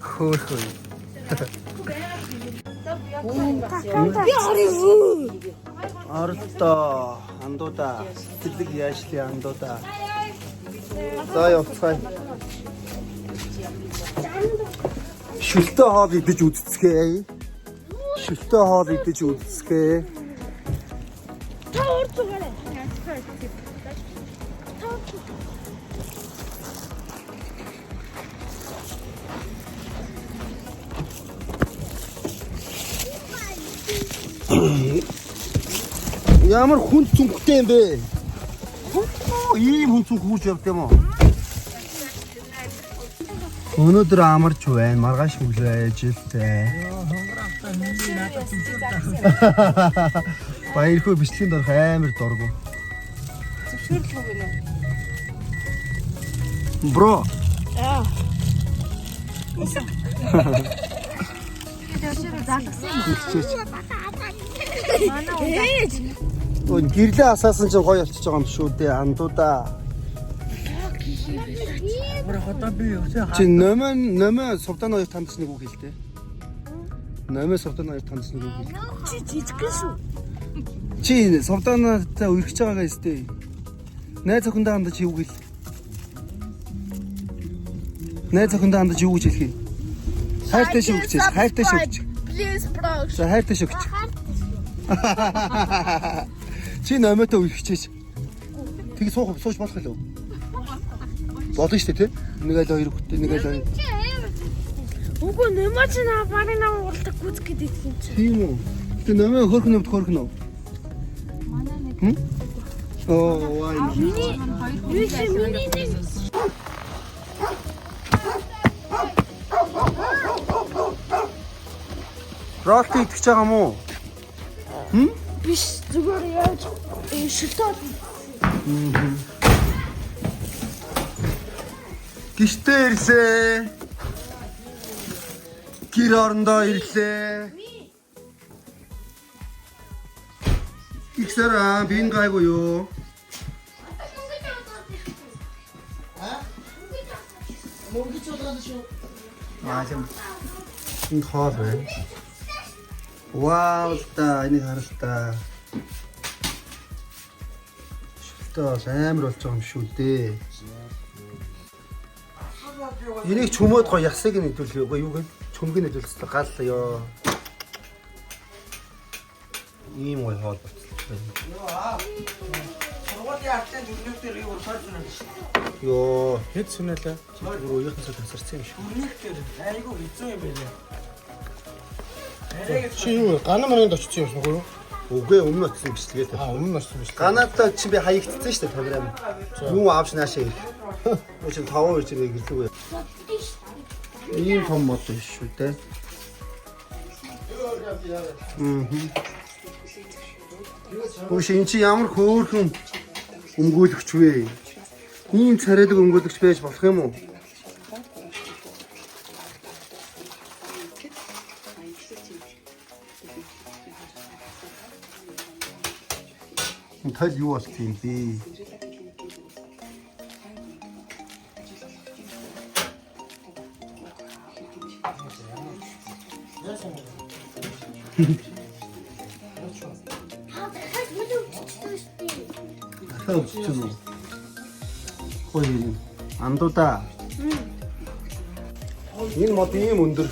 Хөөхөө. Оролдоо андуудаа сэтгэлэг яашлын андуудаа. За явцгаая. Шүлтэй хоол идэж үзцгээе. Шүлтэй хоол идэж үзцгээе. Ямар хүн цүнхтэй юм бэ? Ийм хүн цүнх хурж явд юм уу? Өнөөдөр амарч байна. Маргааш өглөө ажилтай. Баярхуу бичлэгийн дорх амар дургу. Зөвшөөрлөг өгнө үү? Бро. Аа. Гэрлээ асаасан чинь гоё болчихж байгаа юм шүү дээ. Андуудаа. Чи нөмө сувдан хоёр тандч нэг үг хэлтэй. Нөмө сувдан хоёр тандч нэг үг хэл. Чи жижигхэн шүү. Чи сувдантай үргэж байгаагаа өстэй. Найз охиндоо хандаж юу гэл. Найз охиндоо хандаж юу гэж хэлхий. Хайртай шүү гэж. Хайртай шүү гэж. Please bro. За хайртай шүү гэж. Чи нөмөтэй үргэжээч. Тэг сууж болох юм уу? Болно шүү дээ, тий? Нэг айл хоёр хөтэ, нэг айл хоёр. Үгүй нэмаач наа барыг наа уралдаг гүз гэдэг юм чи. Тийм үү? Тэ нэмээ хөрхөн өвд хөрхөн үү? Манай нэг. Оо, вай. Миний нэг. Ролт идэх байгаа мó? Биш зүгээр яаж шилтоод. Гişтэй ирлээ. Гэр орондоо ирлээ. Ихсараа бин гайгүй юу? Мөнгөч удаад шүү. Аажим. Энэ хоол байна. Вау та энийг харалтаа. Шилтөө амар болж байгаа юм шүү дээ. Энийг чөмөөд гоё ясыг нь хэдүүлээ. Үгүй юу гэн? Чөмгийг нэдүүлсэн гал ёо. Ийм гоё хоол болчихлоо. Сургуулийн артын дүрнүүдээр юу сорж байна шүү. Ёо, хэд сүнэлээ? Зүгээр үеийнхээсээ тасарсан юм шүү. Дүрнүүдээр айгүй хэцүү юм байна. Чи юу гана мөрөнд очсон юм шиг үү? Үгүй өмнө очсон бичлэгээ. Өмнө очсон бичлэгээ. Ганадаа чи би хаягдсан шүү дээ камераа. Юу авч наашаа ирэх. Чи 5 хоёр зэрэг ирлээ. Ийм том мод шүү дээ. Өөш энэ чи ямар хөөрхөн өмгөөлөгч вэ? Ийм царайдаг өмгөөлөгч байж болох юм уу? Энэ тал юу болчих юм бэ? Хөөцөн. Хөөе. Андуудаа. Энэ мод ийм өндөр.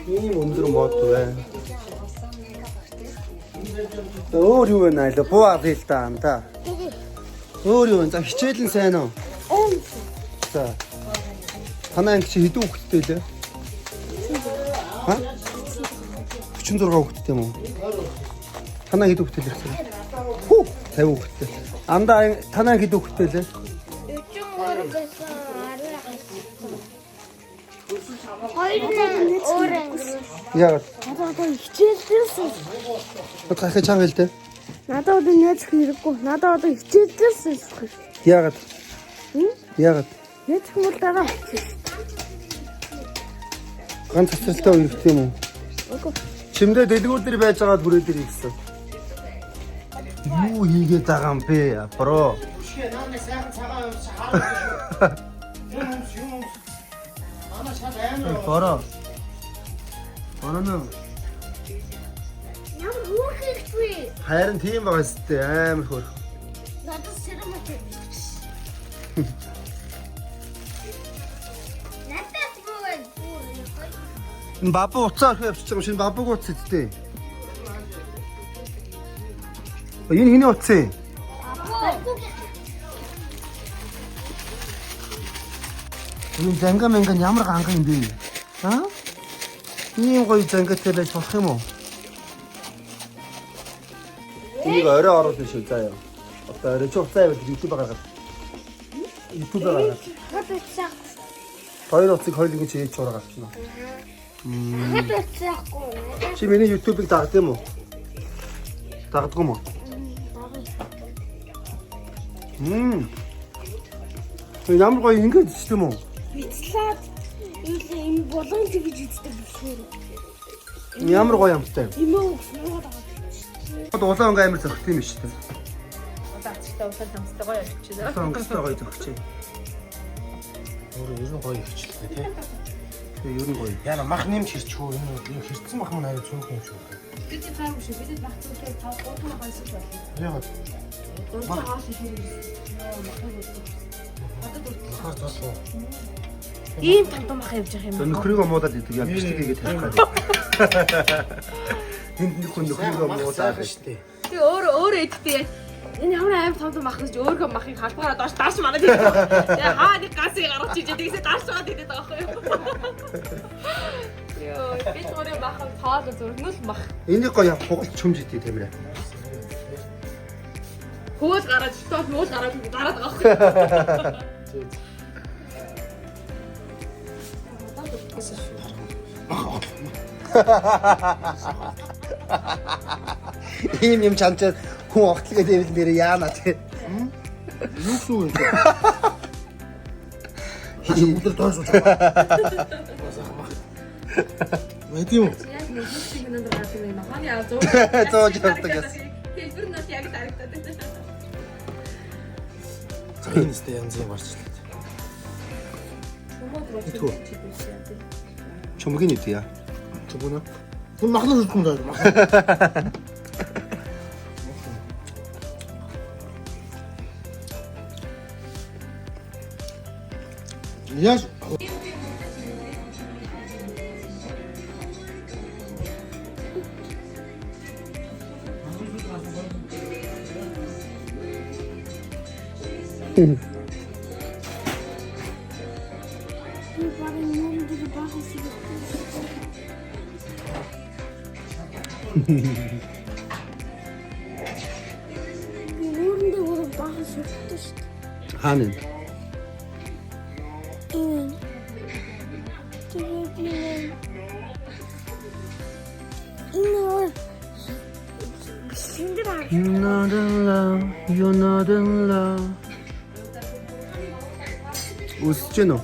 Ийм өндөр мод байна. Өөр юу вэ найлаа? Буу авъя л да анда. Өөр юу вэ? За хичээлэн сайн уу? За. Танаа анги чи хэдэн хүүхэдтэй лээ? Ха? 46 хүүхэдтэй юм уу? Танаа хэдэн хүүхэдтэй лээ? Хүү, 50 хүүхэдтэй. Андаа танаа хэдэн хүүхэдтэй лээ? 42 Яагаад? надад хичээлдэлсэн. Хахаа чанга л дээ. Надад одоо нээж хэрэггүй. Надад одоо хичээлдэлсэн. Яагаад? Яагаад? Нээж мөр дараа. Ганц цэцэрлээ үерхтэй юм уу? Үгүй. Чимдээ дэлгүүр дээр байж байгаа бүрээ дээр ирсэн. Юу хийгээд байгаа юм бэ? Бро. ичгээ нааны сайхан цагаан өмс хараад юм. Ана шал амар. Бороо. Бороо. Ямар хөөрхөхгүй. Харин тийм байгаа сте амар хөөрх. Надад сэрэм очив. Надад бүгд бүр. Энэ бабу уцаа орхив явчих юм шинэ бабуг уц сте. Энэ хиний уц ээ? Энэ занга мэнган ямар ганган юм бэ? Аа? Ийм гоё зангатай байж болох юм уу? Энийг орой оруулах шүү заа ёо. Одоо орой ч уцаа явал YouTube гаргаад. YouTube гаргаад. Хатцаах. Хоёр уцыг хоёулын чи ээж чураа гарчихна. Хатцаахгүй. Чи миний YouTube-ыг дагд юм уу? Дагдгүй юм уу? Ямар гоё ингэж ч юм уу? Бицлаад энэ болон тэгж үздэг болохоор. Ямар гоё юмтай. Юм уу? Улаан онг амар зөгт юм шүү дээ. Улаан улаан хамстай гоё явчихсан. Улаан онгстой гоё зөгч. Өөр нь гоё ихчлээ тий. Тэгээ ер нь гоё. Яна мах нэмж хэрчүү энэ хэрцэн мах мань цөөх юм шүү. Бид цаагүй шүү. Бид мах цөөхтэй 5 3 хоног шиг байна. Яг Дөрөв хааш хийх. махаар тоосоо. Ийм том мах явж байгаа юм. Нөхрийгөө муудаад идэг яг бичлэг хийгээд тавих гэдэг. Энд нэг хүн нөхрийгөө муудаад штэ. Би өөрөө эдтэй. Энэ ямар аим том мах гэж өөрөө махыг халбаараа доош манад хийх. Тэгээ хаа нэг гасыг гаргаж ижээд тэгсээ дарж байгаа гэдэг байгаа байхгүй юу? Йоо, би өөрөө мах тоол зөрнөл мах. энийг гоё хугалт чөмж идэв тамираа. Хөөс гараад тоол муул гараад байгаа байхгүй юу? Ийм юм чамчаад хүн огтлгээ дэвэл нэр яана тий. Юу шүү юм. Өдөр тоосоо. Мэд юм. Яг нэг хэсэг өндөр гарсан юм. Ханы аа Зоож явдаг яс. хэлбэр нь яг таригтаад байна. Цаанистай янз юм гарчлаа. Итгүү. Чөмгийн үт яа. Чүгүнэ. Хүн махнаас үтгэн даа. Яс. Үүрэндээ бүр бахан шүтдэг шүү дээ. Хаана вэ? Энэ. Тэгээд энэ Синдер аа. You're not in love, you're not in love. Үсэж гэнэ үү?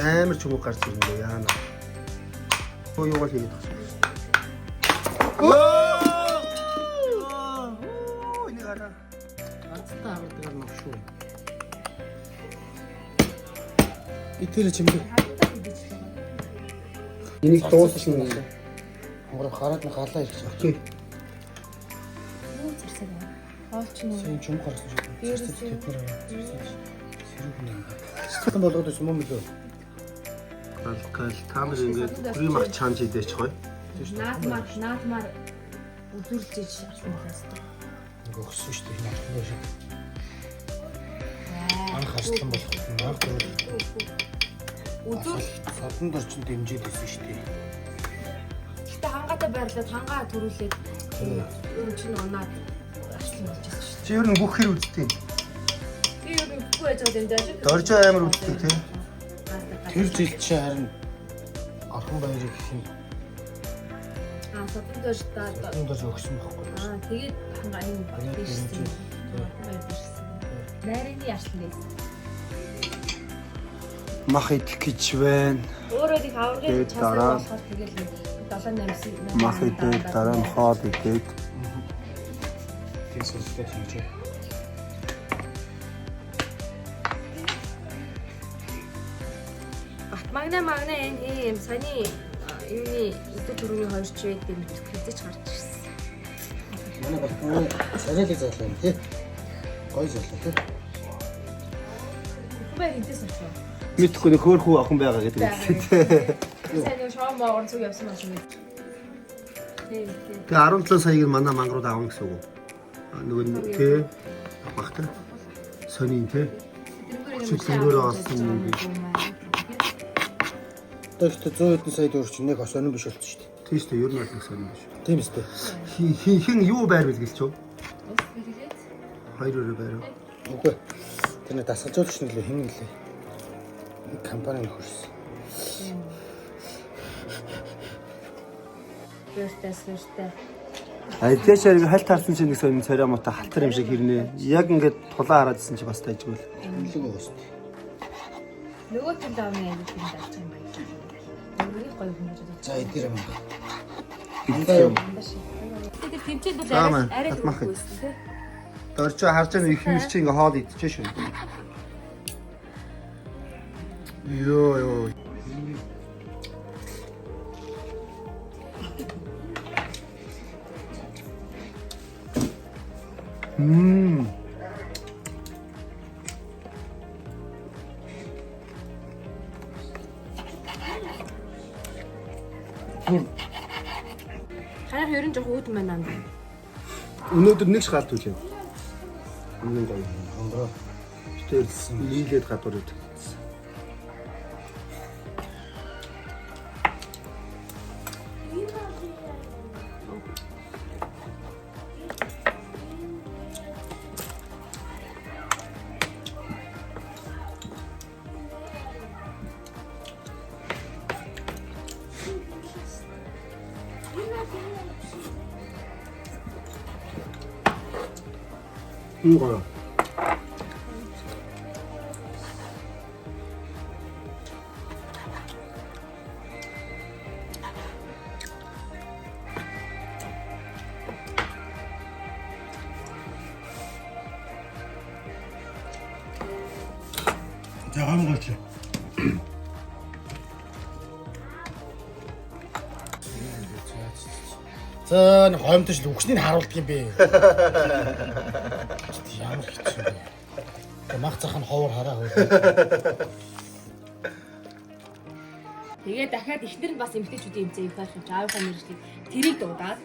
Амар ч юм уу гарч ирнэ лөө яана. Хөө юугаар хийгээд байна. Энийг хараа. Ганцтай авдаг юм шүү. Итэл чимээ. Энийг дууссан юм. Хонгор хараад нь галаа ирчих. Окей. Юу зэрсэг вэ? Олч нь. Син чум гарсан шүү. Дээрээс Сэрэг юм. Стан болгоод байсан юм лөө. Алкал тамир ингээд бүрийн мах чанж идэж гоё. наадмаар үзүүлж ашигласан. Нэг өгсөн шүү дээ. Наа шиг. Анх харсан болох юм аа. Үзүүл. Содонд орчин дэмжиж байсан шүү дээ. Гэтэ хангаатай байрлаад хангаа төрүүлээд энэ чинь унаад ачлан болчихсон шүү. Чи ер нь бүх хэр үзтээ. Би юу бүхгүй байж байгаа юм даа шүү. Доржоо амар үзтээ тий. Тэр жил чи харин орхон баярыг гэх юм. Содонд орж Содонд орж өгсөн байхгүй. тэгээд хангаа юм багтээсэн. Нарийн яшлан байсан. Мах идэх гэж байна. Өөрөө их аврагын Тэгээд часаа дараа- болохоор тэгэл 7-8 Мах идээд дараа нь хоол идээд Тийм сүлжээ шинжээ. Магна энэ юм саяны юуны өдөр төрөний 2 ч байд юм хэзээ ч гарч ирсэн. Манай батгүй сарилыг зарлаа юм тий. Гой зарлаа тий. Бай хинтээс очив. мэдхгүй нөх хөөрхүү охин байгаа гэдэг юм. Сайн нэг шоу моогор зүг явсан маш юм. Тий. Тэгээ 17 саяыг нь манай мангарууд авах гэсэн үг. Нөгөө нь тий багтай. Сонин тий. Чөлөөр авсан юм биш. Тэгтээ 100 хэдэн сая төгрөг чинь нэг сонин биш болчих шүү дээ. Тийм шүү дээ, ер нь бол нэг сонин биш. Тийм үстэй. Хин юу байр бэл гэлч юу? Хоёр өрөө байр. Үгүй. Тэр нэг дасгалжуулагч нь лээ хин нэлээ. Компани нөхөрсөн. Тэртээ. Айдчаар хальт харсан чинь нэг сонин царай муутай халтар юм шиг хэрнээ. Яг ингээд тулаа хараад исэн чи бас тайжгүй л. Хөлөг өгсөн. Нөгөө тал давны юм шиг дaalж юм байна. Нөгөө гоё хүн гэж бодож. За эдгээр юм. Юм. Тэр тэмцээд бол Аа, маа, арай татмах юм. хөөсөн тий. Дөрч харж байгаа их мэр чи ингээ хоол идчихэж шүү. Йоо. Харах ер нь жоох үүдэн байна аа. Өнөөдөр нэг шгаалт үлээ. Үнэн гоё. Хондоо. Тэрсэн нийлээд гадуур идэв. 이거요. За гам голч. За нэг хоомтож л үгснийг харуулдаг юм бэ. Ямар хэцүү бэ. Мах цах нь ховор хараа хөө. Тэгээ дахиад ихнэр нь бас эмгтээчүүдийн эмзээ их байх юм чи аавынхаа мэржлийг тэрийг дуудаад